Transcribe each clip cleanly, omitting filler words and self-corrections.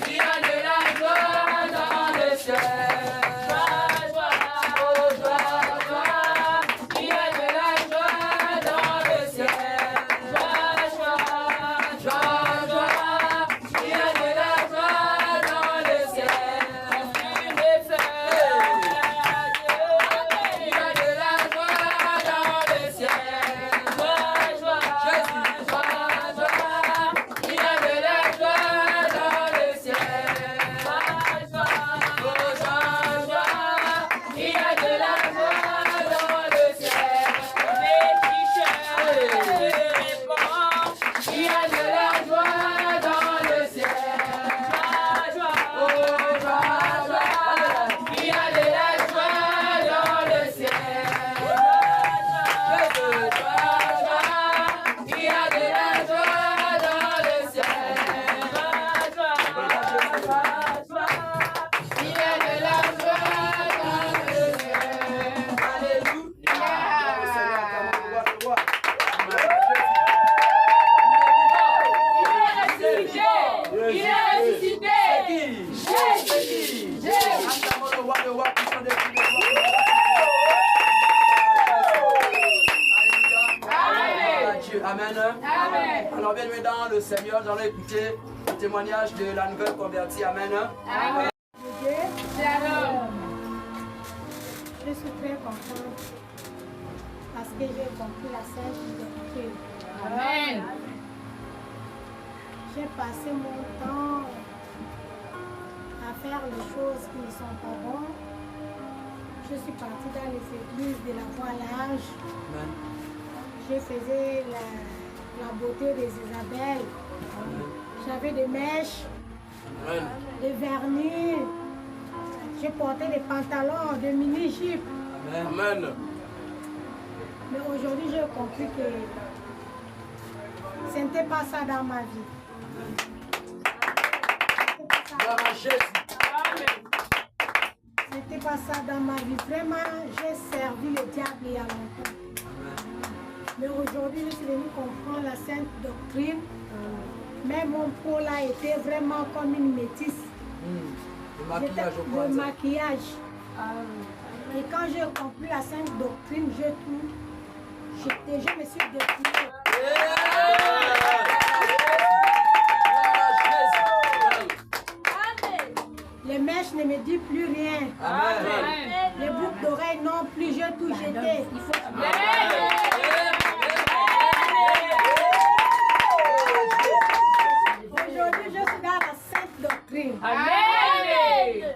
il y a de la joie dans le ciel. Joie, joie, oh joie, joie, il y a de la joie dans le ciel. Joie, joie, joie, joie, il y a de la joie dans le ciel. Il y a de la joie dans le ciel. Joie, joie, joie, joie, il y a de la joie dans le ciel. Joie, joie, oh joie, joie, il y a de la joie dans le ciel. Les tricheurs répondent, il y a de la joie dans le ciel. Joie, joie, oh joie, joie, il y a de la joie dans le ciel. Joie, joie, joie, il y a de la joie dans le ciel. Joie, joie, joie, il y a de la joie dans le ciel. Alléluia. Il est ressuscité. Jésus. Amen. Amen. Alors bienvenue dans le Seigneur, nous allons écouter le témoignage de la nouvelle convertie. Amen. Amen. Shalom. Je suis très contente parce que j'ai compris la Sainte Doctrine. Amen. J'ai passé mon temps à faire les choses qui ne sont pas bonnes. Je suis partie dans les églises de la voilage. Amen. Je faisais la beauté des Isabelles. J'avais des mèches, Amen. des vernis. J'ai porté des pantalons, des mini-jupes. Amen. Mais aujourd'hui, j'ai compris que ce n'était pas ça dans ma vie. Gloire à Jésus. C'était pas ça dans ma vie. Vraiment, j'ai servi le diable il y a longtemps. Mais aujourd'hui, je suis venue comprendre la Sainte Doctrine. Mais mon peau là était vraiment comme une métisse. Le maquillage au Le point. maquillage. Et quand j'ai compris la Sainte Doctrine, je me suis découverte. Les mèches ne me disent plus rien. Amen. Les boucles d'oreilles non plus, j'ai tout jeté. Aujourd'hui, je suis dans la Sainte Doctrine. Amen.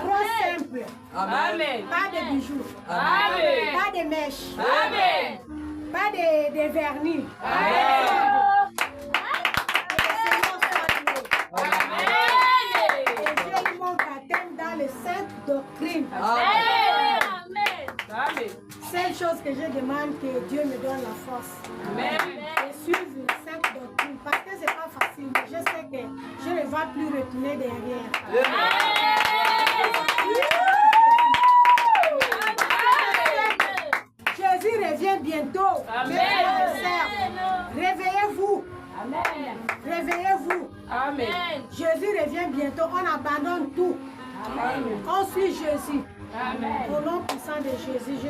Trop simple. Amen. Pas de bijoux. Amen. Pas de mèches. Amen. Pas de vernis. Amen. Que le Seigneur soit loué. Amen. Et j'ai eu mon baptême dans les Sainte Doctrine. Amen. Amen. Seule chose que je demande, que Dieu me donne la force. Amen. Et suivre la Sainte Doctrine. Parce que c'est pas facile. Mais je sais que je ne vais plus retourner derrière. Jésus revient bientôt. Amen. Mes frères et sœurs, réveillez-vous. Amen. Réveillez-vous. Amen. Jésus revient bientôt. On abandonne tout. Amen. On suit Jésus. Amen. Au nom puissant de Jésus, je